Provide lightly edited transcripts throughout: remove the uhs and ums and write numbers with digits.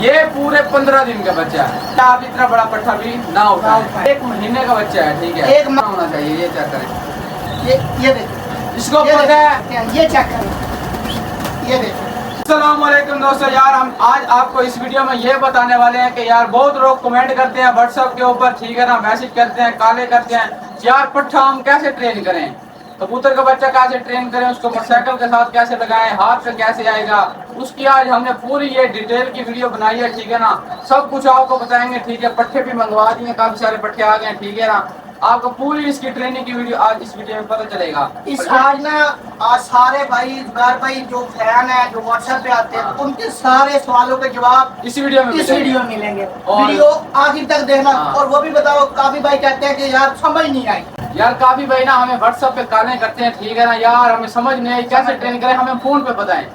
ये पूरे 15 दिन का बच्चा है। आप इतना बड़ा पट्टा भी ना उठाएं। 1 महीने का बच्चा है, ठीक है, एक होना चाहिए। ये चेक करें, ये देखो, इसको ये पता है। ये चेक करें, ये देखो। अस्सलाम वालेकुम दोस्तों, यार हम आज आपको इस वीडियो में ये बताने वाले हैं कि यार बहुत लोग कमेंट करते हैं व्हाट्सएप के ऊपर, ठीक है ना, मैसेज करते हैं, काले करते हैं, यार पट्ठा हम कैसे ट्रेन करें, कबूतर का बच्चा कैसे ट्रेन करें, उसको मोटरसाइकिल के साथ कैसे लगाएं, हाथ से कैसे आएगा, उसकी आज हमने पूरी ये डिटेल की वीडियो बनाई है, ठीक है ना। सब कुछ आपको बताएंगे, ठीक है। पट्ठे भी मंगवा दिए, काफी सारे पट्टे आ गए, ठीक है ना। आपको पूरी इसकी ट्रेनिंग की वीडियो आज इस वीडियो में पता चलेगा। इस आज ना आज सारे भाई जुबैर भाई जो फैन है, जो व्हाट्सएप पे आते हैं, उनके सारे सवालों के जवाब इस वीडियो में वीडियो में मिलेंगे। और वीडियो आखिर तक देखना। हाँ। और वो भी बताओ, काफी भाई कहते हैं कि यार समझ नहीं आई। यार काफी भाई ना हमें व्हाट्सएप पे कॉलें करते हैं, ठीक है ना, यार हमें समझ नहीं आई कैसे ट्रेन करें, हमें फोन पे बताएं।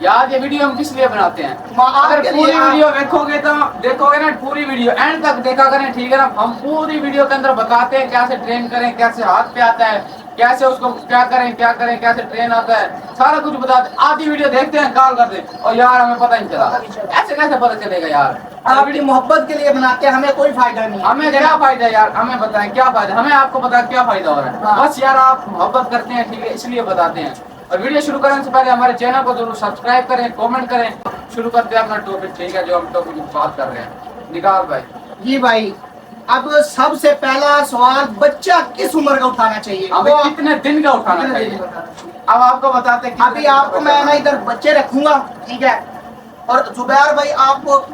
यार ये वीडियो हम किस लिए बनाते हैं, अगर पूरी वीडियो देखोगे तो देखोगे ना, पूरी वीडियो एंड तक देखा करें, ठीक है ना। हम पूरी वीडियो के अंदर बताते हैं कैसे ट्रेन करें, कैसे हाथ पे आता है, कैसे उसको क्या करें कैसे ट्रेन आता है, सारा कुछ बताते हैं। आधी वीडियो देखते हैं, कॉल करते हैं और यार हमें पता नहीं चला, ऐसे कैसे पता चलेगा यार। आपकी मोहब्बत के लिए बनाते हैं, हमें कोई फायदा नहीं है। हमें क्या फायदा है यार, हमें बताएं क्या फायदा, हमें आपको बताएं क्या फायदा हो रहा है। बस यार आप मोहब्बत करते हैं, ठीक है, इसलिए बताते हैं। और वीडियो शुरू करने से पहले हमारे चैनल को जरूर सब्सक्राइब करें, कमेंट करें। शुरू करते हैं अपना टॉपिक, ठीक है, जो हम टॉपिक की बात कर रहे हैं। निकाल भाई। जी भाई, अब सबसे पहला सवाल, बच्चा किस उम्र का उठाना चाहिए? अभी कितने दिन का उठाना चाहिए, अब आपको बताते हैं। अभी आपको मैं ना इधर बच्चे रखूंगा, ठीक है, और जुबैर भाई आपको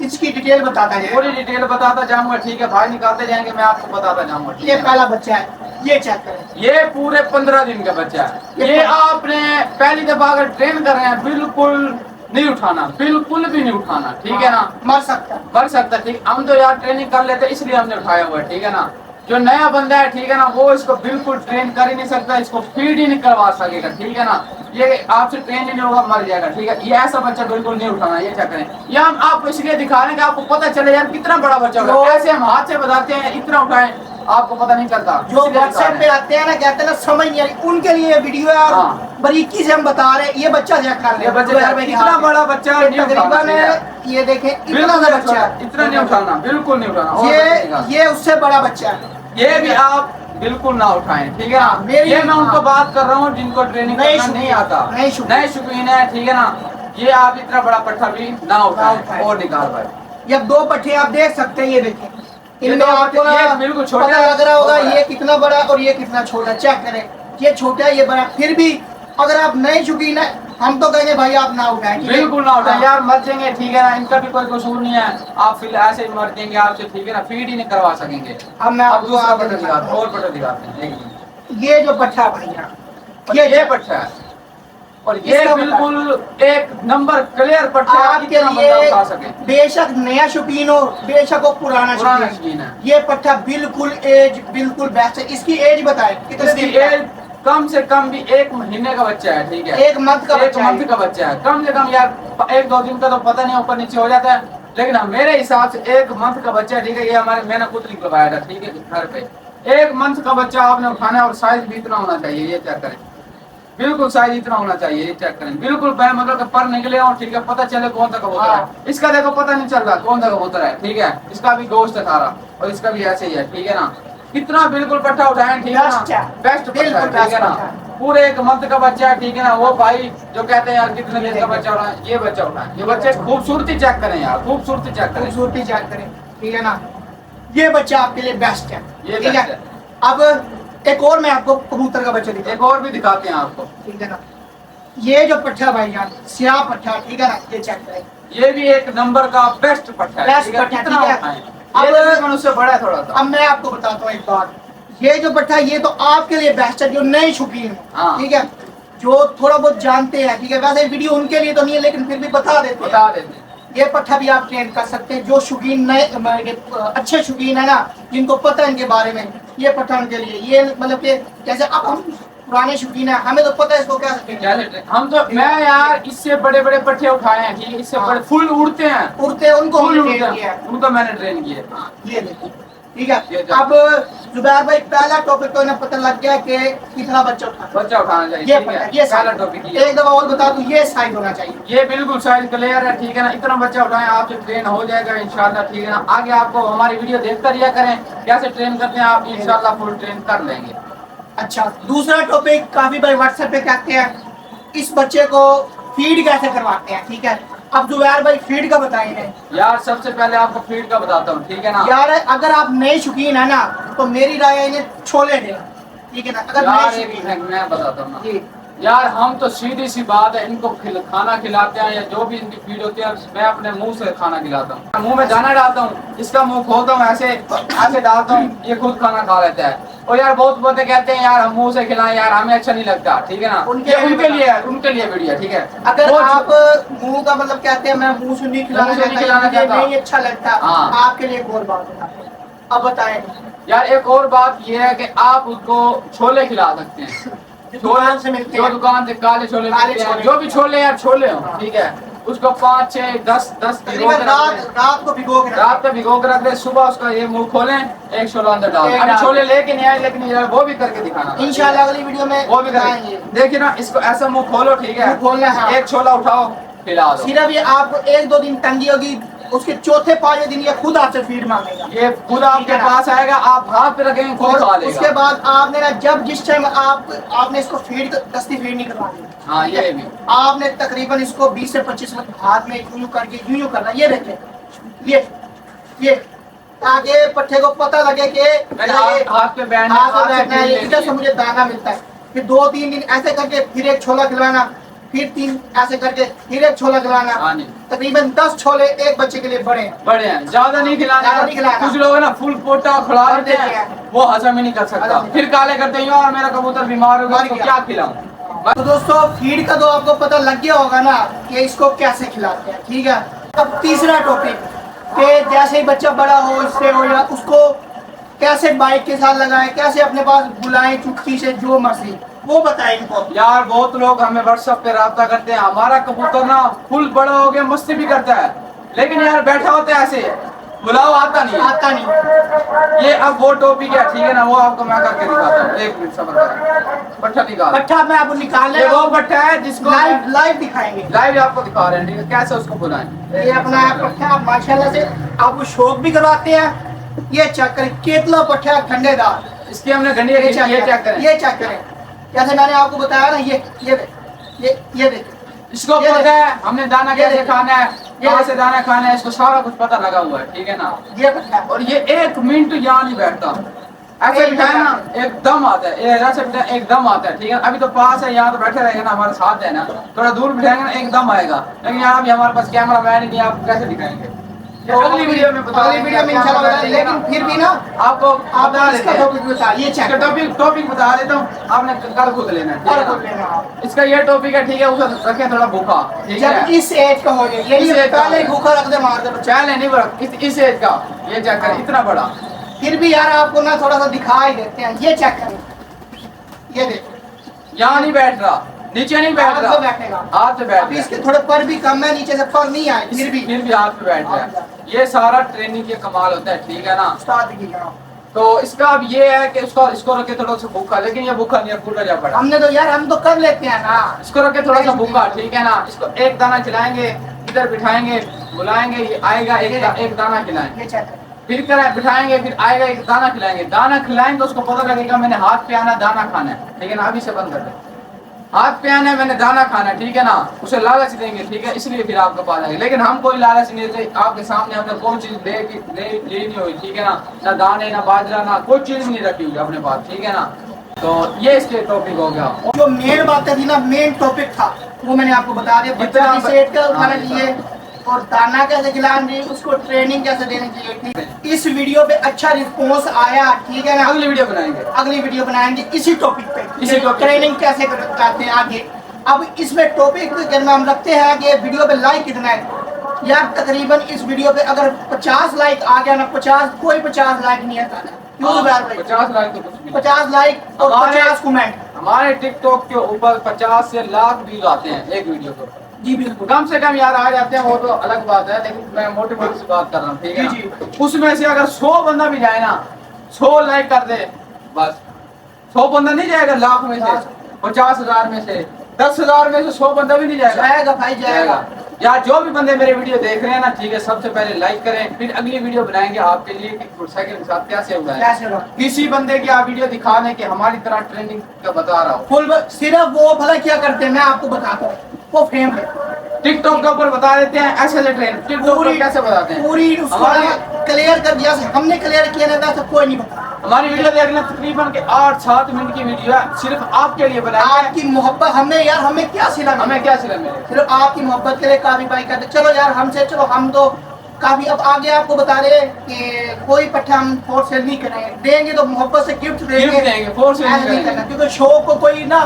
इसकी डिटेल बताता है, पूरी डिटेल बताता जाऊंगा, ठीक है। भाई निकालते जाएंगे, मैं आपको बताता जाऊंगा। ये पहला बच्चा है, ये चेक करें। ये पूरे 15 दिन का बच्चा है। ये आपने पहली दफा अगर ट्रेन कर रहे हैं, बिल्कुल नहीं उठाना, बिल्कुल भी नहीं उठाना, ठीक है ना। मर सकता है, मर सकता है, ठीक। हम तो यार ट्रेनिंग कर लेते इसलिए हमने उठाया हुआ है, ठीक है ना। जो नया बंदा है, ठीक है ना, वो इसको बिल्कुल ट्रेन कर ही नहीं सकता, इसको फीड ही नहीं करवा सकेगा, ठीक है ना। ये आपसे ट्रेन ही नहीं होगा, मर जाएगा, ठीक है। ये ऐसा बच्चा बिल्कुल नहीं उठाना, ये क्या करें। ये हम आपको इसलिए दिखा रहे हैं कि आपको पता चले यार कितना बड़ा बच्चा होगा। ऐसे हम हाथ से बताते हैं, इतना उठाएं, आपको पता नहीं चलता। जो व्हाट्सएप पे आते हैं ना, कहते हैं ना समझ नहीं आई, उनके लिए ये वीडियो है। हाँ। बारीकी से हम बता रहे हैं, ये बच्चा चेक कर ये बच्चा इतना बड़ा बच्चा है, नहीं उठाना, तकरीबन ठीक है। ये देखें, इतना बिल्कुल बड़ा बच्चा है, इतना नहीं उठाना, बिल्कुल नहीं उठाना। और ये उससे बड़ा बच्चा है, ये भी आप बिल्कुल ना उठाएं, ठीक है ना। ये मैं उनको बात कर रहा हूँ जिनको ट्रेनिंग करना नहीं आता, नए शौकीन है, ठीक है ना। ये आप इतना बड़ा पट्टा भी ना उठाएं। और निकाल भाई, ये 2 पट्टे आप देख सकते हैं, ये देखें, इनमें आपको ये बिल्कुल छोटा पता लग रहा होगा ये कितना बड़ा और ये कितना छोटा। चेक करें, ये छोटा है, ये बड़ा। फिर भी अगर आप नए शौकीन है, हम तो कहेंगे भाई आप ना उठाएं, बिल्कुल ना उठाएं यार, मर जाएंगे, ठीक है ना। इनका भी कोई कसूर नहीं है, आप फिर ऐसे ही मर जाएंगे आपसे, ठीक है ना, फीड ही नहीं करवा सकेंगे। अब मैं आप दूसरा पट्टा दिखाते हैं, और पट्टा दिखाते हैं। ये जो पट्टा है भाई, यहाँ ये पट्टा है, और ये बिल्कुल एक नंबर क्लियर पट्टा है, आपके जितना बंदा उठा लिए। सके। बेशक नया शौकीन हो, बेशक वो पुराना शौकीन है, ये पट्टा बिल्कुल एज बिल्कुल बेस्ट है। इसकी एज बताएं कितने इसकी दिन का? एज कम से कम भी 1 महीने का बच्चा है, ठीक है, 1 मंथ का बच्चा है। 1 मंथ का बच्चा है, कम से कम यार 1-2 दिन का तो पता नहीं, ऊपर नीचे हो जाता है, लेकिन मेरे हिसाब से 1 मंथ का बच्चा है, ठीक है। ये हमारे मैंने खुद निकलवाया था, ठीक है, घर पे। 1 मंथ का बच्चा आपने उठाना है, और साइज भी इतना होना चाहिए, ये चेक करें, बिल्कुल साइज इतना होना चाहिए, ये चेक करें, बिल्कुल पैर मतलब पर निकले और, ठीक है, पता चले कौन सा कबूतर है। इसका देखो पता नहीं चल रहा कौन सा कबूतर है, ठीक है। इसका भी गोश्त है सारा, और इसका भी ऐसे ही है, ठीक है ना। कितना बिल्कुल पट्टा उठाएं, ठीक है ना, बेस्ट पट्टा है, ठीक है ना। पूरे 1 मंथ का बच्चा है, ठीक है ना। वो भाई जो कहते हैं यार कितने दिन का बच्चा उठाए, ये बच्चा उठाए, ये बच्चे खूबसूरती चेक करें यार, खूबसूरती चेक करें, खूबसूरती चेक करें, ठीक है ना। ये बच्चा आपके लिए बेस्ट है, ये ठीक बेस्ट है। है। अब एक और मैं आपको कबूतर का बच्चा दिखा, एक और भी दिखाते हैं आपको, ठीक है ना। ये जो पट्टा भाई जान, स्याह पट्टा, ठीक है ना, ये चेक करें, ये भी 1 नंबर का बेस्ट पट्टा है, बेस्ट ठीक है। पट्टा, कितना ठीक है। उठाएं, अब- ये तकरीबन उससे बड़ा है थोड़ा सा। अब मैं आपको बताता हूँ एक बात, ये जो पट्टा है, ये तो आपके लिए बेस्ट है जो नए शौकीन है, हाँ। ठीक है, जो थोड़ा बहुत जानते हैं, ठीक है। वैसे वीडियो उनके लिए तो नहीं है, लेकिन फिर भी बता देते हैं। बता देते हैं। ये पट्टा भी आप ट्रेन कर सकते हैं, जो शौकीन नए अच्छे शौकीन है ना, जिनको पता है इनके बारे में, ये पट्टा उनके लिए। ये मतलब कि जैसे अब हम पुराने शौकीन है, हमें तो पता है इसको क्या सकते हैं। हम तो मैं यार इससे बड़े बड़े पट्टे उठाए हैं, ठीक है, इससे बड़े फुल उड़ते हैं, उड़ते हैं, उनको फुल हमने उड़ते ट्रेन किया हैं, है। उनको मैंने ट्रेन किया है। ये देखिए, ठीक है। अब जुबैर भाई पहला टॉपिक तो इन्हें पता लग गया कि कितना बच्चा उठाना बच्चा उठाना चाहिए, ये ठीक पता है। है, ये पहला साइज। टॉपिक एक दफा और बता दूं, ये साइज होना चाहिए। ये बिल्कुल साइज क्लियर है, ठीक है ना। इतना बच्चा उठाएं आपसे ट्रेन हो जाएगा इंशाल्लाह, ठीक है ना। आगे आपको हमारी वीडियो देखते रहिए करें, कैसे ट्रेन करते हैं आप, इंशाल्लाह फुल ट्रेन कर लेंगे। अच्छा, दूसरा टॉपिक काफी भाई व्हाट्सएप पे कहते हैं इस बच्चे को फीड कैसे करवाते हैं, ठीक है। अब जुबैर भाई फीड का बताएंगे यार। सबसे पहले आपको फीड का बताता हूँ, ठीक है ना यार। अगर आप नए शौकीन है ना तो मेरी राय है इन्हें छोले दें, ठीक है ना। अगर यार नए एक शौकीन मिनट मैं बताता हूँ ना जी, यार। हम तो सीधी सी बात है, इनको खाना खिलाते हैं या जो भी इनकी फीड होती है, मैं अपने मुंह से खाना खिलाता हूँ। मुंह में दाना डालता हूँ, इसका मुंह खोलता हूँ, ऐसे ऐसे डालता हूँ, ये खुद खाना खा लेता है। और यार बहुत बोलते कहते हैं यार हम मुंह से खिलाएं, यार हमें अच्छा नहीं लगता, ठीक है ना। उनके ये उनके लिए वीडियो, ठीक है। अगर वो आप मुंह का मतलब कहते हैं मैं मुंह से नहीं खिलाना मुंह से नहीं चाहता, खिलाना मुझे चाहता। नहीं अच्छा लगता, हाँ। आपके लिए एक और बात बताते हैं। अब बताएं यार एक और बात ये है कि आप उसको छोले खिला सकते हैं, दुकान से मिलते जो हैं, दुकान से काले छोले काले मिलते हैं, छोले। जो भी छोले यार छोले हो, हाँ। ठीक है। उसको 5 6 10 भिगो तकरीबन के रख दें। रात को भिगो के रात में भिगो के रख दे, सुबह उसका ये मुंह खोलें, एक छोला अंदर डाल दें। एक अभी डाल छोले लेके नहीं आए, लेकिन यार वो भी करके दिखाना, इंशाल्लाह अगली वीडियो में वो भी बताएंगे। करेंगे। देखिए ना, इसको ऐसा मुंह खोलो, ठीक है। मुंह खोलना है। एक छोला उठाओ, खिला दो। सिर्फ ये आपको 1-2 दिन तंगी होगी, उसके चौथे 5वें दिन ये खुद आपसे फीड मांगेगा, ये खुद आपके पास आएगा, आप हाथ पे रखेंगे, खुद और खा उसके लेगा। बाद आपने ना जब जिस टाइम आपने इसको फीड दस्ती फीड नहीं करवानी, हाँ ये भी। आपने तकरीबन इसको 20 से 25 मिनट हाथ में यूं करके यूं करना, ये देखें, ये ताकि पट्टे को पता लगे कि मैंने हाथ पे बैठना, हाथ हाथ में से बैठना है, फीड ये लेनी इधर से है। मुझे दाना मिलता है। फिर 2-3 दिन ऐसे करके फिर एक छोला खिलाना, फिर 3 ऐसे करके फिर एक छोला खिलाना। हाँ नहीं। तकरीबन 10 छोले एक बच्चे के लिए बड़े हैं। बड़े हैं, ज्यादा नहीं ज्यादा नहीं खिलाना। खिलाना। कुछ लोग है ना फुल पोटा खिला कर देते देते हैं, हैं। वो हजम ही नहीं कर सकता, हजम नहीं। फिर काले करते हैं और मेरा कबूतर बीमार हो गया, मर उसको गया। क्या खिलाऊं। तो दोस्तों फीड का तो आपको पता लग गया होगा ना कि इसको कैसे खिलाते हैं, ठीक है। अब तीसरा टॉपिक कि जैसे ही बच्चा बड़ा हो, इससे हो या उसको कैसे बाइक के साथ लगाएं, कैसे अपने पास बुलाएं चुटकी से, जो मर्जी वो बताएं इनको। यार बहुत लोग हमें व्हाट्सएप पे राब्ता करते हैं, हमारा कबूतर ना फुल बड़ा हो गया, मस्ती भी करता है, लेकिन यार बैठा होता है ऐसे, बुलाओ आता नहीं है। आता नहीं। ये अब वो टॉपिक है, ठीक है ना, वो आपको मैं करके दिखाता हूँ। एक मिनट सब्र करें, पट्टा निकाल। पट्टा मैं आपको निकाल ये वो पट्टा है जिसको लाइव दिखाएंगे। लाइव आपको दिखा रहे हैं, ठीक है, कैसे उसको बुलाएं। ये अपना पट्टा माशाल्लाह से आपको शौक भी करवाते हैं। ये चेक करें कितना पट्टा है, ठंडेदार। इसकी हमने गंडी ये ये चेक चेक करें। ये चेक करें, जैसे मैंने आपको बताया ना, ये देख इसको ये पता है हमने दाना ये कैसे देखो। खाना है, ये कहाँ से दाना खाना है, इसको सारा कुछ पता लगा हुआ है, ठीक है ना। ये पट्टा है। और ये 1 मिनट यहाँ नहीं बैठता, ऐसे एक बिठाए ना मिनट। एकदम आता है, ये ऐसे बिठाए एकदम आता है, ठीक है। अभी तो पास है, यहाँ तो बैठे रहेगा ना, हमारे साथ है ना, थोड़ा दूर बिठाएंगे ना एकदम आएगा, लेकिन यहाँ भी हमारे पास कैमरा मैन नहीं है, आपको कैसे दिखाएंगे। ये अगली वीडियो में बता अगली वीडियो में इंशाल्लाह बताएंगे, लेकिन फिर भी ना आपको आप बता देते इसका हैं। टॉपिक बता, ये चेक करें। टॉपिक बता देता हूँ, आपने कल खुद लेना है, ठीक है और ना? बोल लेना आप। इसका ये टॉपिक है, ठीक है, उसे रखें थोड़ा भूखा, ठीक जब है। इस एज का हो जाए, ये इस नहीं एज का पहले ही हो भूखा रख दे मार दे बच्चा। पहले नहीं बड़ा, इस एज का ये चेक करें, इतना बड़ा। फिर भी यार आपको ना थोड़ा सा दिखा ही देते हैं, ये चेक करें, ये देखो यहाँ नहीं बैठ रहा, नीचे नहीं बैठ हाथ रहा, पे बैठेगा। हाथ पे बैठ अभी रहा इसके थोड़े पर भी कम है, नीचे से पर नहीं आए, फिर भी हाथ पे बैठ रहा है। ये सारा ट्रेनिंग के कमाल होता है, ठीक है ना। उस्ताद की यहाँ। तो इसका अब ये है कि इसको रखे थोड़ा सा भूखा, लेकिन ये भूखा नहीं है, पूरा जा पड़ा। हमने तो यार हम तो कर लेते हैं ना। इसको रखे थोड़ा सा भूखा, ठीक है ना। इसको एक दाना खिलाएंगे, इधर बिठाएंगे, बुलाएंगे, ये आएगा, एक दाना खिलाएंगे, ये चेक करें, फिर करें बिठाएंगे, फिर आएगा, एक दाना खिलाएंगे। दाना खिलाएंगे तो उसको पता लगेगा मैंने हाथ पे आना दाना खाना है, ठीक है ना। अभी से बंद कर दे, हाथ पे आना है, मैंने दाना खाना है, ठीक है ना। उसे लालच देंगे, ठीक है, इसलिए फिर आपके पास आएंगे। लेकिन हम कोई लालच नहीं देते, आपके सामने हमने कोई चीज लेनी हुई, ठीक है ना, ना दाने ना बाजरा ना कोई चीज नहीं रखी हुई अपने पास, ठीक है ना। तो ये इसके टॉपिक हो गया। जो मेन बात थी ना, मेन टॉपिक था वो मैंने आपको बता दिया। बच्चा इतना की सेहत का हाँ, उठाना चाहिए और दाना कैसे खिलाना चाहिए, उसको ट्रेनिंग कैसे देनी चाहिए, ठीक है। इस वीडियो पे अच्छा रिस्पॉन्स आया, ठीक है ना। अगली वीडियो बनाएंगे, अगली वीडियो बनाएंगे इसी टॉपिक पे, इसी topic ट्रेनिंग कैसे करते हैं आगे। अब इसमें टॉपिक जब हम रखते हैं कि वीडियो पे लाइक कितना है, यार तकरीबन इस वीडियो पे अगर 50 लाइक आ गया ना, 50 लाइक नहीं आता ना, क्यों यार भाई? 50 लाख तो कुछ भी नहीं। 50 लाइक और हमारे- 50 कमेंट। हमारे टिकटॉक के ऊपर 50 से लाख व्यूज आते हैं एक वीडियो को। जी बिल्कुल। कम से कम यार आ जाते हैं, वो तो अलग बात है, लेकिन मैं मोटी मोटी सी बात कर रहा हूँ, ठीक है जी, ना? उसमें से अगर 100 बंदा भी जाए ना 100 लाइक कर दे बस 100 बंदा नहीं जाएगा लाख में से 50,000 में से 10,000 में से 100 बंदा भी नहीं जाएगा जाएगा भाई जाएगा यार जो भी बंदे मेरे वीडियो देख रहे हैं ना ठीक है सबसे पहले लाइक करें फिर अगली वीडियो बनाएंगे आपके लिए कि मोटरसाइकिल के साथ कैसे उड़ाएं कैसे होगा किसी बंदे की आप वीडियो दिखा दें कि हमारी तरह ट्रेंडिंग का बता रहा हूँ फुल सिर्फ वो भला क्या करते हैं मैं आपको बताता हूँ वो फेम है टिकटॉक के ऊपर बता देते हैं ऐसे ऐसे ट्रेंड टिकटॉक पर कैसे बताते हैं पूरी उसको हमारी क्लियर कर दिया हमने क्लियर किया नहीं था कोई नहीं बता हमारी वीडियो देखना तकरीबन के 8-7 मिनट की वीडियो है सिर्फ आपके लिए बनाई है आपकी मोहब्बत हमें यार हमें क्या सिला हमें क्या सिला मिले सिर्फ आपकी मोहब्बत के लिए काफी भाई करते चलो यार हमसे चलो हम तो काफी अब आगे आपको बता रहे कि कोई पट्टा हम फोर्स सेल नहीं करेंगे देंगे तो मोहब्बत से गिफ्ट गिफ्ट देंगे फोर्स ऐसा नहीं नहीं करना करेंगे क्योंकि शो को कोई ना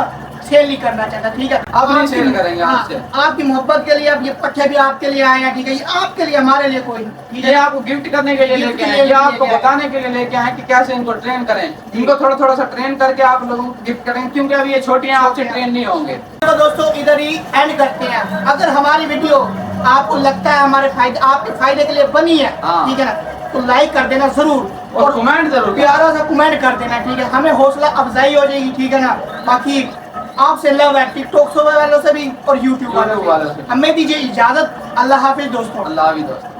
सेल नहीं करना चाहता ठीक है आप नहीं सेल करेंगे हाँ, आपसे आपकी मोहब्बत के लिए अब ये पट्टे भी आपके लिए आए हैं ठीक है ये आपके लिए हमारे लिए कोई नहीं ठीक ये है आपको गिफ्ट करने के लिए गिफ्ट लेके के आए लिए ये आपको लेके आए। बताने के लिए लेके आए कि कैसे इनको ट्रेन करें इनको थोड़ा थोड़ा सा ट्रेन करके आप लोगों को गिफ्ट करें क्योंकि अभी ये छोटी हैं आपसे ट्रेन नहीं होंगे तो दोस्तों इधर ही एंड करते हैं अगर हमारी वीडियो आपको लगता है हमारे फायदे आपके फायदे के लिए बनी है हाँ। ठीक है ना तो लाइक कर देना जरूर और कमेंट जरूर करें। प्यारा सा कमेंट कर देना ठीक है हमें हौसला अफजाई हो जाएगी ठीक है ना बाकी आपसे लव है टिकटॉक वालों से भी और यूट्यूब वालों वालों से से। हमें दीजिए इजाजत अल्लाह हाफिज दोस्तों अल्लाह भी दोस्त